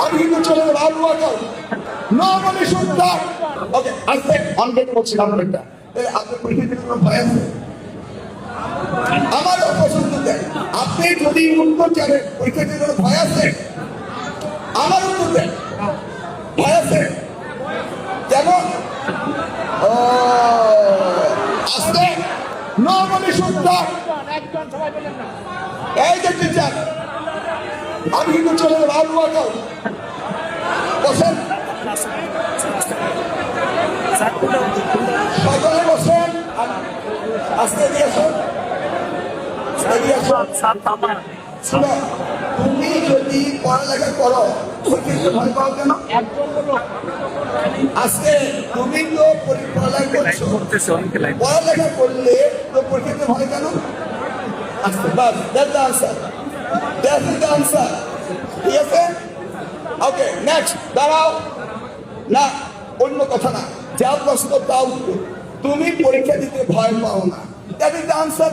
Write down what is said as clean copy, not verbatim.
আমি কিন্তু চলে যাবো আলু আকাল নো মানে শুদ্ধ ওকে আজকে অনগেট করছিলাম একটা আপনার পরীক্ষা দিতে কোনো ভয় আছে আমারও পছন্দ দেয় আপনি যদি উত্তর জানেন পরীক্ষা দিতে কোনো ভয় আছে আমার উত্তর দেন ভয় আছে যেমন আজকে নো মানে শুদ্ধ এই যে টিচার আমি কিন্তু চলে যাবো আলু আকাল বসেন সকলে বসেন আজকে দিয়েছেন তুমি যদি পড়ালেখা করো ভয় পাও কেন আজকে তুমি তো পড়ালেখা করছো পড়ালেখা করলে তো পরীক্ষাতে ভয় কেন আজকে বাস that's the answer that's the answer ঠিক আছে ওকে নেক্সট দাঁড়াও না অন্য কথা না যা প্রশ্ন তাও তুমি পরীক্ষা দিতে ভয় পাও না দ্যাট ইজ দ্য আনসার